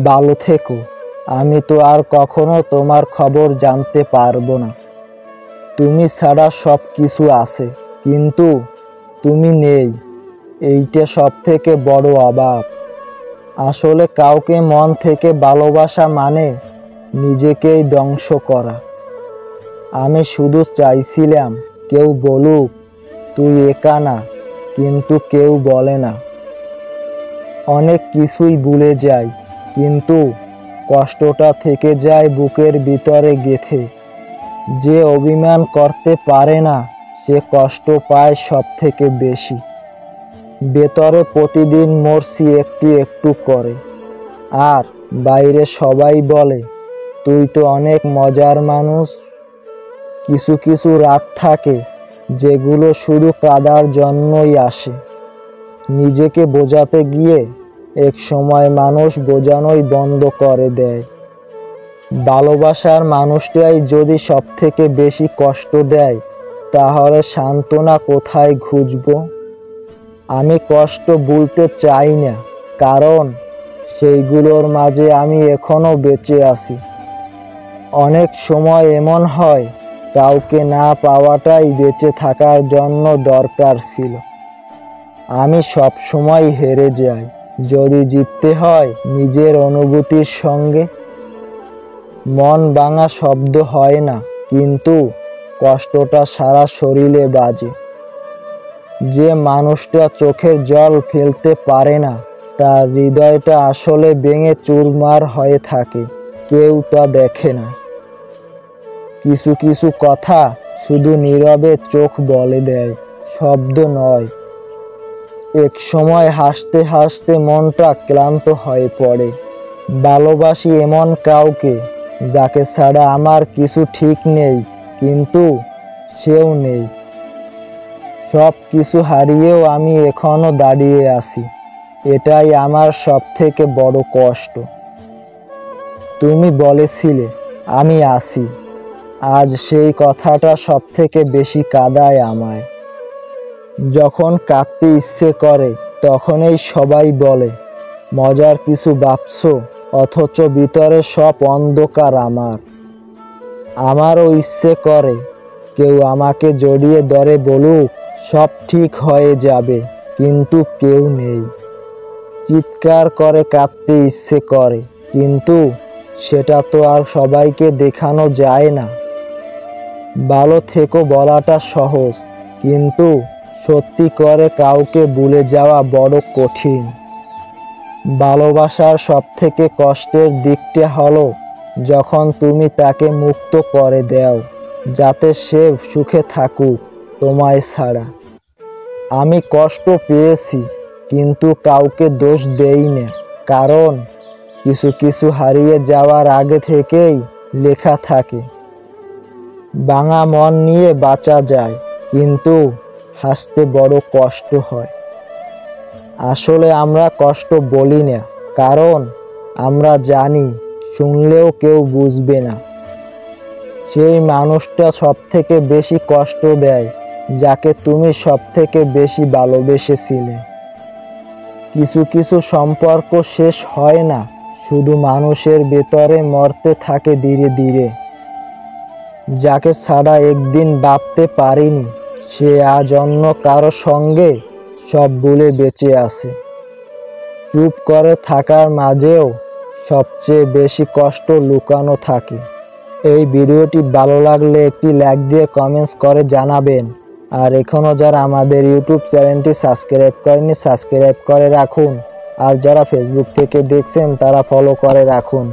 ভালো থেকো। আমি তো আর কখনো তোমার খবর জানতে পারবো না। তুমি ছাড়া সব কিছু আছে, কিন্তু তুমি নেই, এইটা সব থেকে বড় অভাব। আসলে কাউকে মন থেকে ভালোবাসা মানে নিজেকেই ধ্বংস করা। আমি শুধু চাইছিলাম কেউ বলুক তুই একা না, কিন্তু কেউ বলে না। অনেক কিছুই ভুলে যাই, কিন্তু কষ্টটা থেকে যায় বুকের ভিতরে গেঁথে। যে অভিমান করতে পারে না সে কষ্ট পায় সব থেকে বেশি। ভেতরে প্রতিদিন মরছি একটু একটু করে, আর বাইরে সবাই বলে তুই তো অনেক মজার মানুষ। কিছু কিছু রাত থাকে যেগুলো শুধু কাঁদার জন্যই আসে। নিজেকে বোঝাতে গিয়ে এক সময় মানুষ বোঝানোই বন্ধ করে দেয়। ভালোবাসার মানুষটাই যদি সব থেকে বেশি কষ্ট দেয়, তাহলে সান্ত্বনা কোথায় খুঁজব? আমি কষ্ট ভুলতে চাই না, কারণ সেইগুলোর মাঝে আমি এখনো বেঁচে আছি। অনেক সময় এমন হয় কাউকে না পাওয়াটাই বেঁচে থাকার জন্য দরকার ছিল। আমি সব সময় হেরে যাই যদি জিততে হয় নিজের অনুভূতির সঙ্গে। মন ভাঙা শব্দ হয় না, কিন্তু কষ্টটা সারা শরীরে বাজে। যে মানুষটা চোখের জল ফেলতে পারে না, তার হৃদয়টা আসলে ভেঙে চুরমার হয়ে থাকে, কেউ তা দেখে না। কিছু কিছু কথা শুধু নীরবে চোখ বলে দেয়, শব্দ নয়। এক সময় হাসতে হাসতে মনটা ক্লান্ত হয়ে পড়ে। ভালোবাসি এমন কাউকে যাকে ছাড়া আমার কিছু ঠিক নেই, কিন্তু সেও নেই। সব কিছু হারিয়েও আমি এখনো দাঁড়িয়ে আছি, এটাই আমার সব থেকে বড় কষ্ট। তুমি বলেছিলে আমি আছি, আজ সেই কথাটা সব থেকে বেশি কাঁদায় আমায়। যখন কাঁদতে ইচ্ছে করে তখনই সবাই বলে মজার কিছু ভাবছো, অথচ ভিতরে সব অন্ধকার। আমারও ইচ্ছে করে কেউ আমাকে জড়িয়ে ধরে বলুক সব ঠিক হয়ে যাবে, কিন্তু কেউ নেই। চিৎকার করে কাঁদতে ইচ্ছে করে, কিন্তু সেটা তো আর সবাইকে দেখানো যায় না। ভালো থেকো বলাটা সহজ, কিন্তু সত্যি করে কাউকে ভুলে যাওয়া বড় কঠিন। ভালোবাসার সব থেকে কষ্টের দিকটা হলো যখন তুমি তাকে মুক্ত করে দাও, যাতে সে সুখে থাকুক তোমায় ছাড়া। আমি কষ্ট পেয়েছি, কিন্তু কাউকে দোষ দেই না, কারণ কিছু কিছু হারিয়ে যাওয়ার আগে থেকেই লেখা থাকে। ভাঙা মন নিয়ে বাঁচা যায়, কিন্তু হাসতে বড় কষ্ট হয়। আসলে আমরা কষ্ট বলি না, কারণ আমরা জানি শুনলেও কেউ বুঝবে না। সেই মানুষটা সব থেকে বেশি কষ্ট দেয় যাকে তুমি সব থেকে বেশি ভালোবেসেছিলে। কিছু কিছু সম্পর্ক শেষ হয় না, শুধু মানুষের ভেতরে মরতে থাকে ধীরে ধীরে। যাকে ছাড়া একদিন ভাবতে পারিনি, সে আজ অন্য কারো সঙ্গে সব ভুলে বেঁচে আছে। চুপ করে থাকার মাঝেও সবচেয়ে বেশি কষ্ট লুকানো থাকে। এই ভিডিওটি ভালো লাগলে একটি লাইক দিয়ে কমেন্টস করে জানাবেন। আর এখনও যারা আমাদের ইউটিউব চ্যানেলটি সাবস্ক্রাইব করেনি, সাবস্ক্রাইব করে রাখুন। আর যারা ফেসবুক থেকে দেখছেন তারা ফলো করে রাখুন।